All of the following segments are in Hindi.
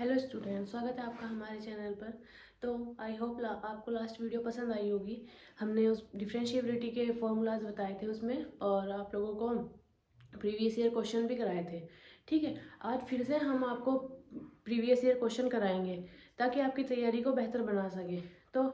हेलो स्टूडेंट, स्वागत है आपका हमारे चैनल पर। तो आई होप आपको लास्ट वीडियो पसंद आई होगी। हमने उस डिफरेंशिएबिलिटी के फॉर्मूलाज बताए थे उसमें, और आप लोगों को प्रीवियस ईयर क्वेश्चन भी कराए थे। ठीक है, आज फिर से हम आपको प्रीवियस ईयर क्वेश्चन कराएंगे ताकि आपकी तैयारी को बेहतर बना सके। तो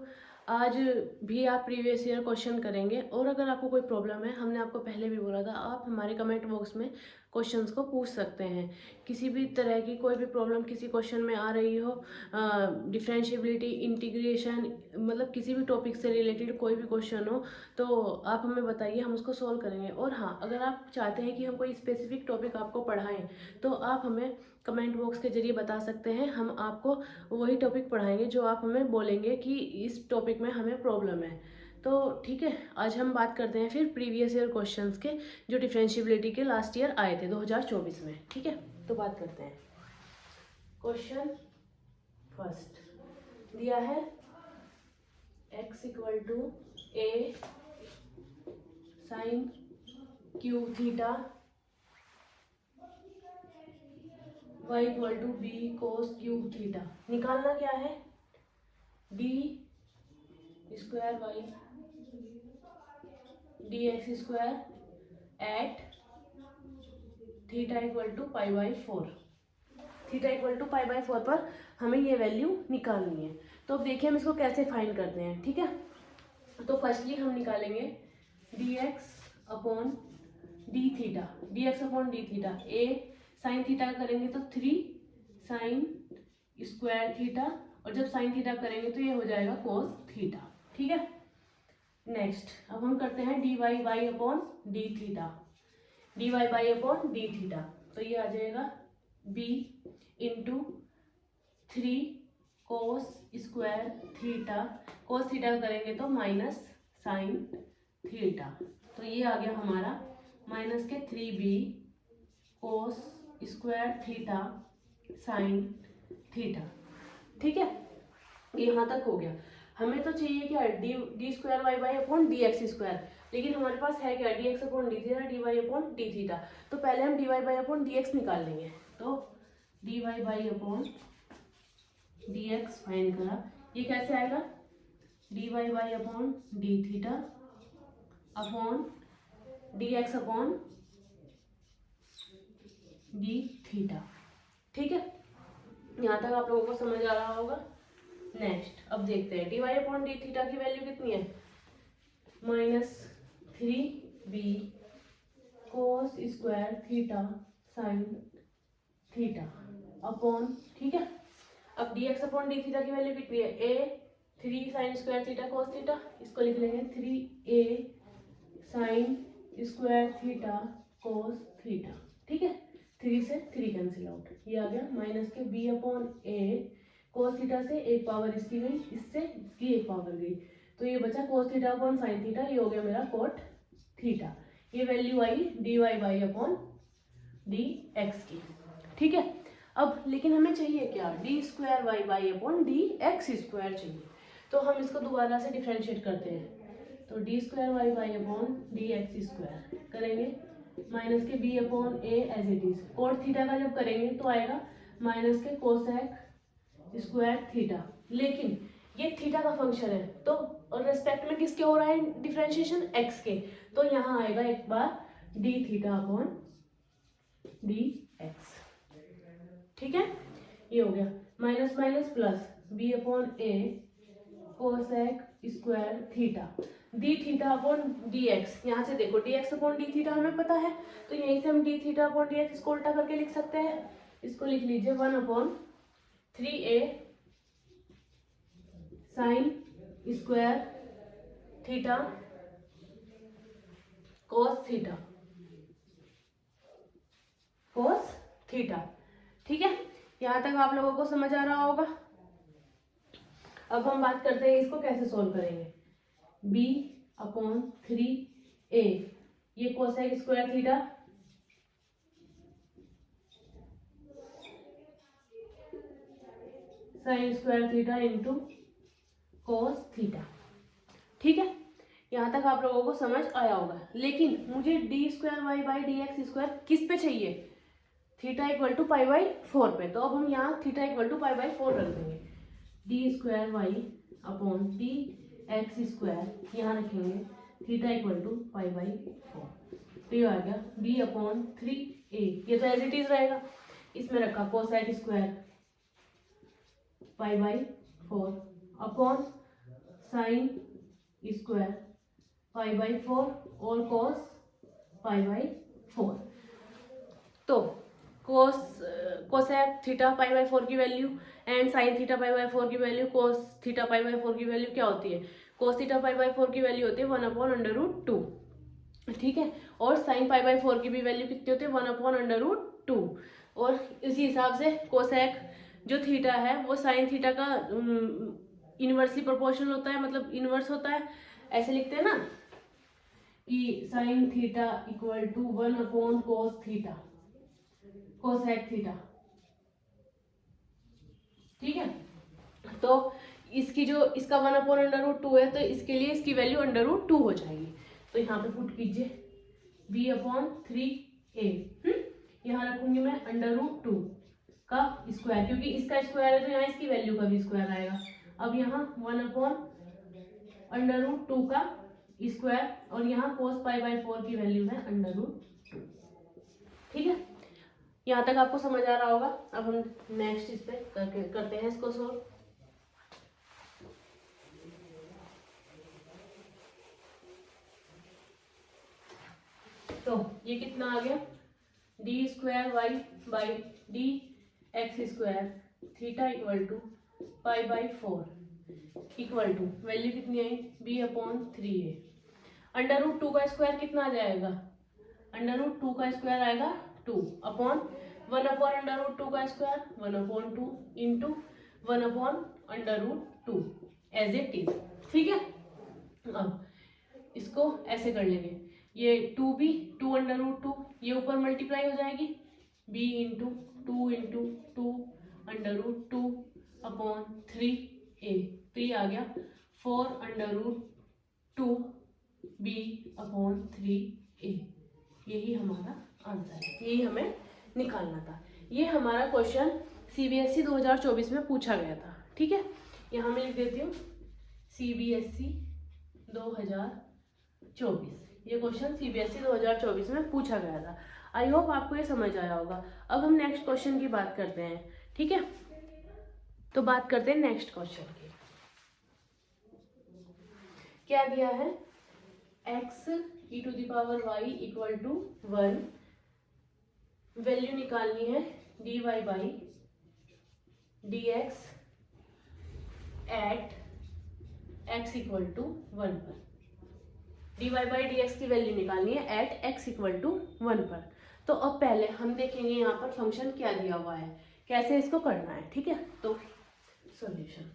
आज भी आप प्रीवियस ईयर क्वेश्चन करेंगे, और अगर आपको कोई प्रॉब्लम है, हमने आपको पहले भी बोला था, आप हमारे कमेंट बॉक्स में क्वेश्चंस को पूछ सकते हैं। किसी भी तरह की कोई भी प्रॉब्लम किसी क्वेश्चन में आ रही हो, डिफरेंशिएबिलिटी, इंटीग्रेशन, मतलब किसी भी टॉपिक से रिलेटेड कोई भी क्वेश्चन हो, तो आप हमें बताइए, हम उसको सॉल्व करेंगे। और हाँ, अगर आप चाहते हैं कि हम कोई स्पेसिफिक टॉपिक आपको पढ़ाएं, तो आप हमें कमेंट बॉक्स के जरिए बता सकते हैं। हम आपको वही टॉपिक पढ़ाएंगे जो आप हमें बोलेंगे कि इस टॉपिक में हमें प्रॉब्लम है। तो ठीक है, आज हम बात करते हैं फिर प्रीवियस ईयर क्वेश्चंस के, जो डिफरेंशिएबिलिटी के लास्ट ईयर आए थे 2024 में। ठीक है, तो बात करते हैं। क्वेश्चन फर्स्ट दिया है, x equal to a sine cube theta, y equal to b cos cube theta. निकालना क्या है? D square y d x square at theta equal to pi by 4। Theta equal to pi by 4 पर हमें ये वैल्यू निकालनी है। तो अब देखिए हम इसको कैसे फाइंड करते हैं। ठीक है, तो फर्स्टली हम निकालेंगे d x upon d theta. D x upon d theta, a sine theta करेंगे तो 3 साइन स्क्वायर थीटा, और जब साइन थीटा करेंगे तो ये हो जाएगा कोस थीटा। ठीक है, नेक्स्ट अब हम करते हैं d y by upon d theta. D y by upon d theta, तो ये आ जाएगा b into 3 cos square theta. Cos theta करेंगे तो माइनस साइन थीटा, तो ये आ गया हमारा माइनस के 3b cos square theta sine theta. ठीक है, यहाँ तक हो गया। हमें तो चाहिए क्या? D square y by upon d x square, लेकिन हमारे पास है क्या? D x upon d theta, d y upon d theta. तो पहले हम d y by upon d x निकाल लेंगे। तो d y by upon d x find करा, ये कैसे आएगा? D y by upon d theta upon d x upon d theta. ठीक है, यहाँ तक आप लोगों को समझ आ रहा होगा। नेक्स्ट अब देखते हैं d y upon d theta की वैल्यू कितनी है? -3b cos square theta sine theta upon, ठीक है, अब d x upon d theta की वैल्यू कितनी है? A 3 sine square theta cos theta, इसको लिख लेंगे 3a sine square theta cos theta. ठीक है, 3 से 3 कैंसिल आउट, ये आ गया माइनस के b अपॉन ए कोस थीटा से एक पावर इसकी गई, इससे इसकी एक पावर गई, तो ये बचा cos theta upon sine theta, ये हो गया मेरा कोट थीटा। ये वैल्यू आई d y by upon d x की। ठीक है, अब लेकिन हमें चाहिए क्या? D square y by upon d x square चाहिए। तो हम इसको दोबारा से डिफ्रेंशिएट करते हैं। तो d square y by upon d x square करेंगे, माइनस के b upon a as it is. Cot theta का जब करेंगे तो आएगा माइनस के कोसेक स्क्वायर थीटा, लेकिन ये थीटा का फंक्शन है, तो और रेस्पेक्ट में किसके हो रहा है डिफ्रेंशिएशन? एक्स के। तो यहाँ आएगा एक बार d theta upon d x. ठीक है, ये हो गया minus minus plus b upon a cosec square theta, d theta upon d x. यहाँ से देखो d x upon d theta हमें पता है, तो यहीं से हम d theta upon d x इसको उल्टा करके लिख सकते हैं। इसको लिख लीजिए 1 upon 3a sine square theta cos theta cos theta. ठीक है, यहाँ तक आप लोगों को समझ आ रहा होगा। अब हम बात करते हैं इसको कैसे सोल्व करेंगे। b अपॉन 3a, ये cosec square theta sign square theta into cos theta. ठीक है, यहाँ तक आप लोगों को समझ आया होगा। लेकिन मुझे d square y by d x square किस पे चाहिए? Theta equal to pi by 4 पे। तो अब हम यहाँ theta equal to pi by 4 रख देंगे, d square y upon d x square, यहाँ रखेंगे theta equal to pi by 4। तो ये आ गया बी अपॉन 3a, ये तो एज इट इज रहेगा। इसमें रखा cosec square pi by 4 upon sine square pi by 4 और कॉस पाई बाई 4। तो कोसेक थीटा पाई बाई 4 की value and sine theta pi by 4 की value, cos theta pi by 4 की वैल्यू क्या होती है, कोस थीटा पाई बाई 4 की वैल्यू होती है 1/√2, ठीक है। और साइन पाई बाई 4 की भी वैल्यू कितनी होती है 1/√2। और इसी हिसाब से कोसेक जो थीटा है वो साइन थीटा का इनवर्सली प्रोपोर्शनल होता है, मतलब इनवर्स होता है। ऐसे लिखते हैं ना कि sine theta equal to 1/cos theta, cosec theta, ठीक है। तो इसकी जो इसका 1/√2 है, तो इसके लिए इसकी वैल्यू √2 हो जाएगी। तो यहाँ पे पुट कीजिए b/3a, यहाँ रखूंगी मैं √2 का स्क्वायर, क्योंकि इसका स्क्वायर है तो यहाँ इसकी वैल्यू का भी स्क्वायर आएगा। अब यहाँ 1/√2 का स्क्वायर और यहाँ cos पाई बाई 4 की वैल्यू है √2, ठीक है। यहाँ तक आपको समझ आ रहा होगा। अब हम नेक्स्ट इस पे करते हैं इसको सोल्व। तो ये कितना आ गया, d square y by d x square theta equal to pi by 4 equal to value कितनी आई b/3a। √2 का स्क्वायर कितना आ जाएगा, √2 का स्क्वायर आएगा 2 अपॉन 1/√2 का square 1/2 into 1/√2 as it is, ठीक है। अब इसको ऐसे कर लेंगे, ये 2b 2/√2 ये ऊपर मल्टीप्लाई हो जाएगी b इंटू 2 अपॉन 3a, तो ये आ गया 4/2b/3a। यही हमारा आंसर है, यही हमें निकालना था। ये हमारा क्वेश्चन CBSE 2024 में पूछा गया था, ठीक है। यहाँ मैं लिख देती हूँ CBSE 2024, ये क्वेश्चन CBSE 2024 में पूछा गया था। आई होप आपको ये समझ आया होगा। अब हम नेक्स्ट क्वेश्चन की बात करते हैं, ठीक है। तो बात करते हैं नेक्स्ट क्वेश्चन की। क्या दिया है, x e to the power y equal to 1, वैल्यू निकालनी है dy by dx at x equal to 1 पर। dy बाई dx की वैल्यू निकालनी है एट x इक्वल टू 1 पर। तो अब पहले हम देखेंगे यहाँ पर फंक्शन क्या दिया हुआ है, कैसे इसको करना है, ठीक है। तो solution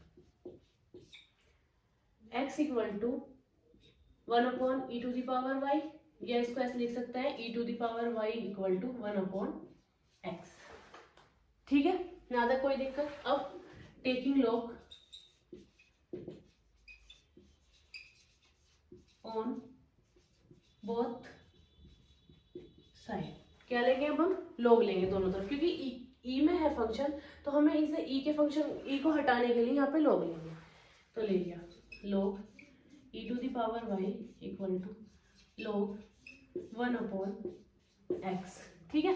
x equal to 1/e to the power y, या इसको ऐसे लिख सकते हैं e to the power y equal to 1/x, ठीक है। यहाँ तक कोई दिक्कत। अब taking log on both side, क्या लेंगे अब हम लॉग लेंगे दोनों तरफ, क्योंकि ई में है फंक्शन तो हमें इसे ई के फंक्शन ई को हटाने के लिए यहाँ पे लॉग लेंगे। तो ले लिया log e to the power y equal to log 1/x, ठीक है।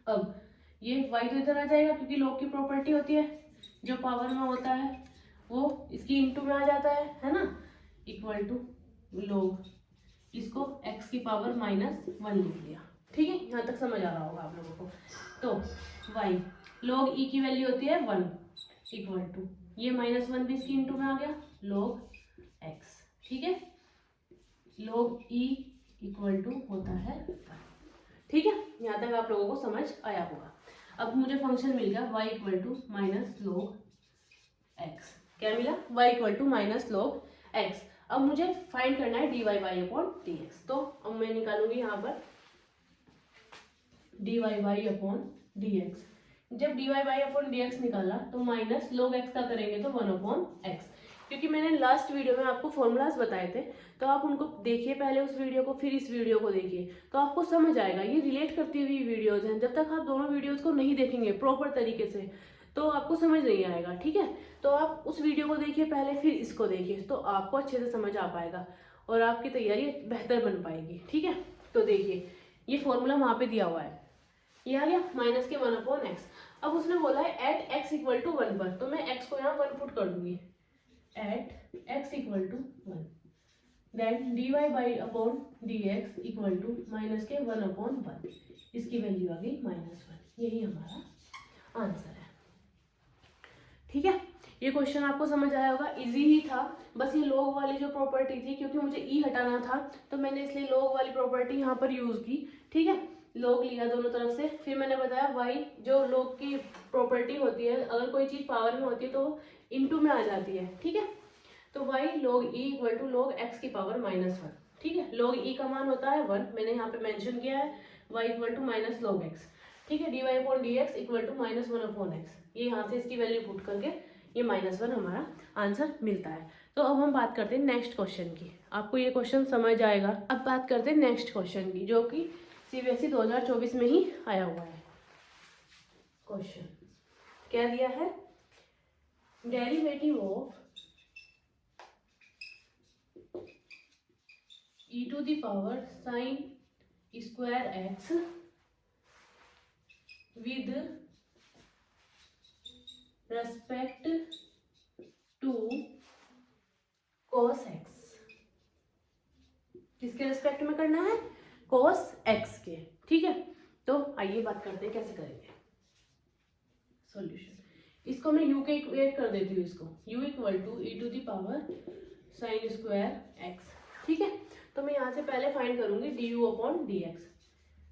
अब ये y तो इधर आ जाएगा, क्योंकि लॉग की प्रॉपर्टी होती है जो पावर में होता है वो इसकी इनटू में आ जाता है ना, इक्वल टू लॉग, इसको x की पावर -1 लिख लिया, ठीक है। यहाँ तक समझ आ रहा होगा आप लोगों को। तो y log e की वैल्यू होती है 1 इक्वल टू ये -1 भी इसकी इनटू में आ गया log x, ठीक है। log e इक्वल टू होता है 1, ठीक है। यहाँ तक आप लोगों को समझ आया होगा। अब मुझे फंक्शन मिल गया y equal to -log x, क्या मिला, y equal to -log x। अब मुझे फाइंड करना है dy बाई अपॉन dx। तो अब मैं निकालूंगी यहाँ पर dy बाई अपॉन dx। जब dy बाई अपॉन dx निकाला तो -log x का करेंगे तो 1/x, क्योंकि मैंने लास्ट वीडियो में आपको फॉर्मूलाज बताए थे, तो आप उनको देखिए पहले उस वीडियो को, फिर इस वीडियो को देखिए, तो आपको समझ आएगा। ये रिलेट करती हुई वीडियोज हैं, जब तक आप दोनों वीडियोज को नहीं देखेंगे प्रॉपर तरीके से तो आपको समझ नहीं आएगा, ठीक है। तो आप उस वीडियो को देखिए पहले, फिर इसको देखिए, तो आपको अच्छे से समझ आ पाएगा और आपकी तैयारी बेहतर बन पाएगी, ठीक है। तो देखिए ये फॉर्मूला वहाँ पे दिया हुआ है, ये आ गया माइनस के 1/x। अब उसने बोला है एट x इक्वल टू 1 पर, तो मैं x को यहाँ 1 पुट कर दूंगी, at x equal to 1, then dy by upon dx equal to minus के 1/1, इसकी वैल्यू आ गई -1। यही हमारा आंसर है, ठीक है। ये क्वेश्चन आपको समझ आया होगा, इजी ही था। बस ये लॉग वाली जो प्रॉपर्टी थी, क्योंकि मुझे ई हटाना था तो मैंने इसलिए लॉग वाली प्रॉपर्टी यहाँ पर यूज की, ठीक है। लॉग लिया दोनों तरफ से, फिर मैंने बताया वाई जो लॉग की प्रॉपर्टी होती है, अगर कोई चीज पावर में होती है तो इनटू में आ जाती है, ठीक है। तो y log e equal to log x की पावर -1, ठीक है। लॉग ई का मान होता है 1, मैंने यहाँ पे मेंशन किया है, y equal to minus log x, ठीक है। D y upon d x equal to -1/x, ये यहाँ से इसकी वैल्यू पुट करके ये -1 हमारा आंसर मिलता है। तो अब हम बात करते हैं नेक्स्ट क्वेश्चन की, आपको ये क्वेश्चन समझ आएगा। अब बात करते हैं नेक्स्ट क्वेश्चन की, जो कि सीबीएसई 2024 में ही आया हुआ है। क्वेश्चन क्या दिया है, derivative of e to the power sine square x with respect to cos x, किसके रेस्पेक्ट में करना है, cos x के, ठीक है। तो आइए बात करते हैं कैसे करेंगे सॉल्यूशन। इसको मैं u के इक्वेट कर देती हूँ, इसको u equal to e to the power sine square x, ठीक है। तो मैं यहाँ से पहले फाइंड करूंगी du upon d x,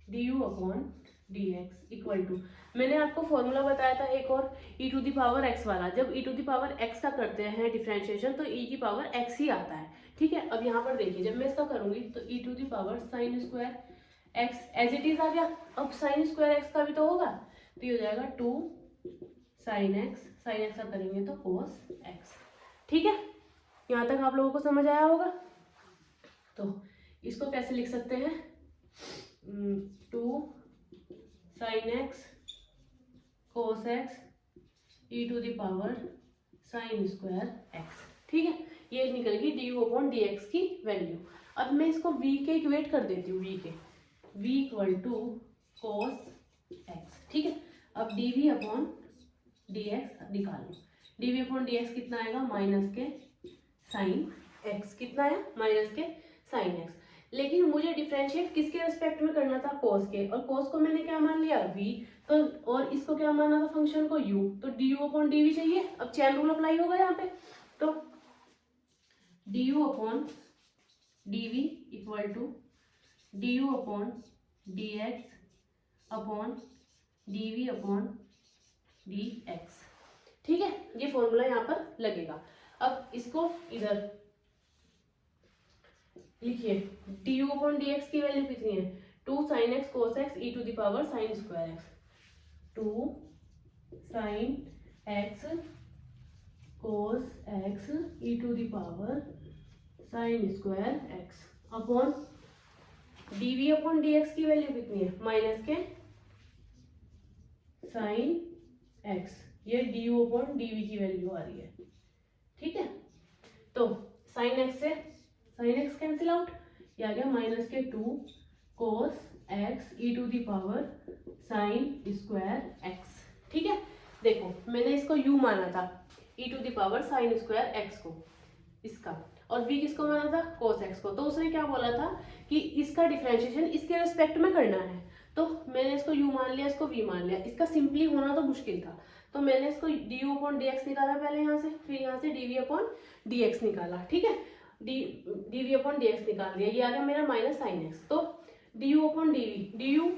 du upon d x equal to, मैंने आपको फॉर्मूला बताया था एक और, e to the power x वाला। जब e to the power x का करते हैं डिफरेंशिएशन तो e की पावर x ही आता है, ठीक है। अब यहाँ पर देखिए जब मैं इसका करूंगी तो e to the power sine square x as it is आ गया। अब साइन स्क्वायर x का भी तो होगा, तो ये हो जाएगा 2 साइन x, साइन x का करेंगे तो cos x, ठीक है। यहाँ तक आप लोगों को समझ आया होगा। तो इसको कैसे लिख सकते हैं, 2 sine x cos x e to the power sine square x, ठीक है। ये निकलेगी du अपॉन डी एक्स की वैल्यू। अब मैं इसको v के इक्वेट कर देती हूँ, v के, v equal to cos x, ठीक है। अब dv अपॉन डी एक्स निकालो, dv अपॉन डी एक्स कितना आएगा, माइनस के साइन x, कितना है, माइनस के साइन x। लेकिन मुझे डिफरेंशिएट किसके रेस्पेक्ट में करना था, cos के, और cos को मैंने क्या मान लिया, v, तो और इसको क्या माना था फंक्शन को, u, तो du अपॉन dv चाहिए। अब चैन रूल अप्लाई होगा यहाँ पे, तो du upon dv equal to du upon dx upon dv upon dx, ठीक है। ये फॉर्मूला यहाँ पर लगेगा। अब इसको इधर लिखिए, du अपॉन dx की वैल्यू कितनी है, 2 sin x cos x e to the power sine square x, 2 sin x cos x e to the power sine square x upon dv upon dx की वैल्यू कितनी है, माइनस के साइन x, ये du अपॉन dv की वैल्यू आ रही है, ठीक है। तो साइन x से साइन एक्स कैंसिल आउट, ये आ गया माइनस के 2 cos x e to the power sine square x, ठीक है। देखो मैंने इसको u माना था, e to the power sine square x को, इसका, और v किसको माना था, cos x को। तो उसने क्या बोला था कि इसका डिफरेंशिएशन इसके रेस्पेक्ट में करना है, तो मैंने इसको u मान लिया, इसको v मान लिया। इसका सिंपली होना तो मुश्किल था, तो मैंने इसको du अपॉन dx निकाला पहले यहाँ से, फिर यहाँ से dv अपॉन dx निकाला, ठीक है। dv अपॉन dx निकाल दिया, ये आ गया मेरा माइनस साइन एक्स। तो du upon dv, du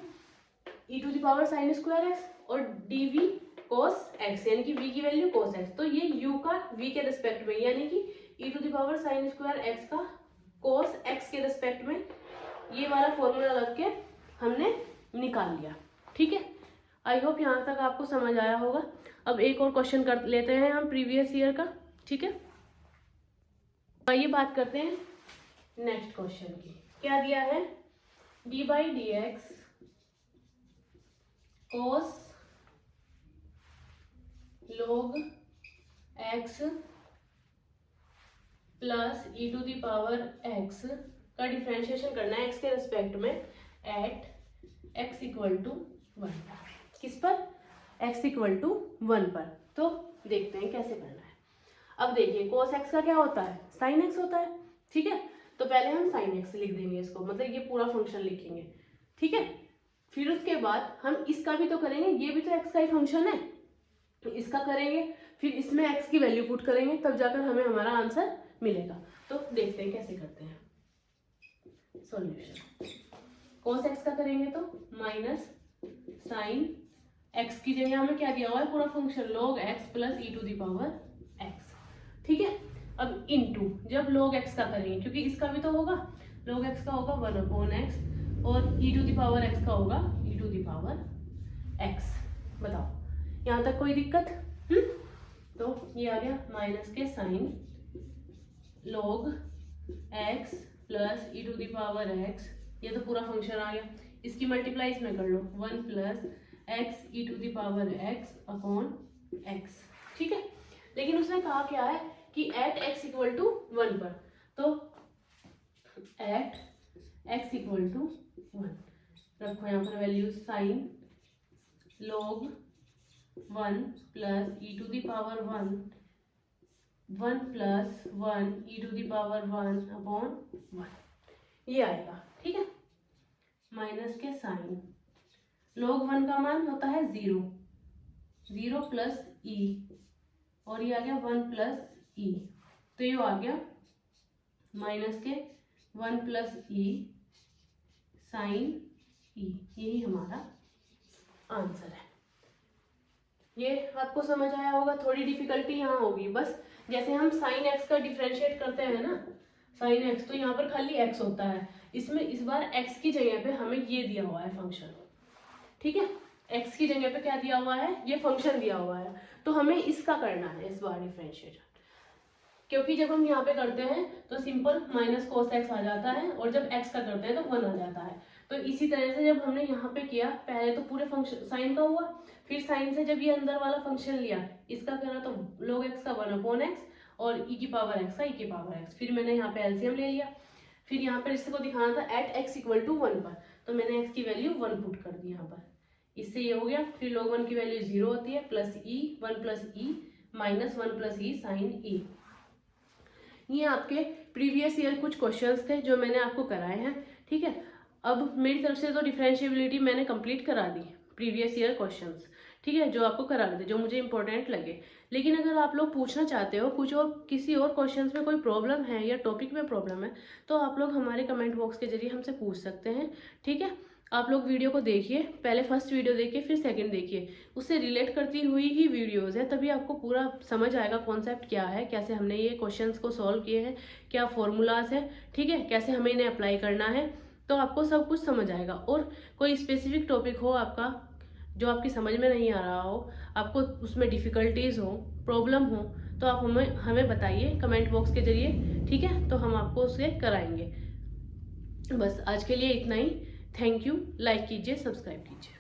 e to the power sine square x और dv cos x, यानी कि v की वैल्यू cos x, तो ये u का v के रिस्पेक्ट में, यानी कि e to the power sine square x का cos x के रिस्पेक्ट में, ये वाला फॉर्मूला लग के हमने निकाल लिया, ठीक है। आई होप यहाँ तक आपको समझ आया होगा। अब एक और क्वेश्चन कर लेते हैं हम प्रीवियस ईयर का, ठीक है। आइए बात करते हैं नेक्स्ट क्वेश्चन की। क्या दिया है, d/dx cos log x plus e to the power x का डिफरेंशिएशन करना है x के रिस्पेक्ट में एट x इक्वल टू 1। किस पर, x इक्वल टू 1 पर। तो देखते हैं कैसे करना है। अब देखिए cos x का क्या होता है, sin x होता है, ठीक है। तो पहले हम sin x लिख देंगे इसको, मतलब ये पूरा फंक्शन लिखेंगे, ठीक है। फिर उसके बाद हम इसका भी तो करेंगे, ये भी तो x का ही फंक्शन है, तो इसका करेंगे, फिर इसमें x की वैल्यू पुट करेंगे, तब जाकर हमें हमारा आंसर मिलेगा। तो देखते हैं कैसे करते हैं सॉल्यूशन। cos x का करेंगे तो माइनस साइन x की जगह हमें क्या दिया हुआ है, पूरा function log x plus e to the power x, ठीक है। अब इनटू जब log x का करेंगे, क्योंकि इसका भी तो होगा, log x का होगा 1/x और e to the power x का होगा e to the power x। बताओ यहाँ तक कोई दिक्कत? तो ये आ गया माइनस के sine log x plus e to the power x, ये तो पूरा फंक्शन आ गया। इसकी मल्टीप्लाई इसमें कर लो, 1 plus x e to the power x upon x, ठीक है। लेकिन उसने कहा क्या है कि एट x इक्वल टू 1 पर, तो एट x इक्वल टू 1 रखो यहाँ पर value, sine log 1 plus e to the power 1 plus 1 e to the power 1 upon 1, ये आएगा, ठीक है। माइनस के साइन log 1 का मान होता है 0 प्लस e, और ये आ गया 1 प्लस e, तो ये आ गया माइनस के 1 प्लस e साइन e, यही हमारा आंसर है। ये आपको समझ आया होगा। थोड़ी डिफिकल्टी यहाँ होगी बस, जैसे हम साइन x का डिफरेंशिएट करते हैं ना, साइन x, तो यहाँ पर खाली x होता है, इसमें इस बार x की जगह पे हमें ये दिया हुआ है फंक्शन, ठीक है। x की जगह पे क्या दिया हुआ है, ये फंक्शन दिया हुआ है, तो हमें इसका करना है इस बार डिफरेंशिएट, क्योंकि जब हम यहाँ पे करते हैं तो सिंपल माइनस कोस x आ जाता है, और जब x का करते हैं तो 1 आ जाता है। तो इसी तरह से जब हमने यहाँ पे किया, पहले तो पूरे फंक्शन साइन का हुआ, फिर साइन से जब ये अंदर वाला फंक्शन लिया, इसका करा तो log x का 1/x और e की पावर x का e की पावर x, फिर मैंने यहाँ पे एलसीएम ले लिया, फिर यहाँ पर इसको दिखाना था एट x इक्वल टू 1 पर, तो मैंने x की वैल्यू 1 पुट कर दी यहाँ पर, इससे ये हो गया। फिर log 1 की वैल्यू 0 होती है, plus e 1 plus e minus 1 plus e sine e। ये आपके प्रीवियस ईयर कुछ क्वेश्चंस थे जो मैंने आपको कराए हैं, ठीक है। अब मेरी तरफ से तो डिफरेंशिएबिलिटी मैंने कंप्लीट करा दी, प्रीवियस ईयर क्वेश्चंस, ठीक है, जो आपको करा रहे थे, जो मुझे इंपॉर्टेंट लगे। लेकिन अगर आप लोग पूछना चाहते हो कुछ और, किसी और क्वेश्चंस में कोई प्रॉब्लम है या टॉपिक में प्रॉब्लम है, तो आप लोग हमारे कमेंट बॉक्स के जरिए हमसे पूछ सकते हैं, ठीक है। आप लोग वीडियो को देखिए, पहले फर्स्ट वीडियो देखिए, फिर सेकंड देखिए, उससे रिलेट करती हुई ही वीडियोस है, तभी आपको पूरा समझ आएगा कॉन्सेप्ट क्या है, कैसे हमने ये क्वेश्चंस को सॉल्व किए हैं, क्या फॉर्मूलाज है, ठीक है, कैसे हमें इन्हें अप्लाई करना है, तो आपको सब कुछ समझ आएगा। और कोई स्पेसिफिक टॉपिक हो आपका जो आपकी समझ में नहीं आ रहा हो, आपको उसमें डिफ़िकल्टीज़ हो, प्रॉब्लम हो, तो आप हमें बताइए कमेंट बॉक्स के जरिए, ठीक है, तो हम आपको उससे कराएंगे। बस आज के लिए इतना ही। Thank you. लाइक कीजिए, सब्सक्राइब कीजिए।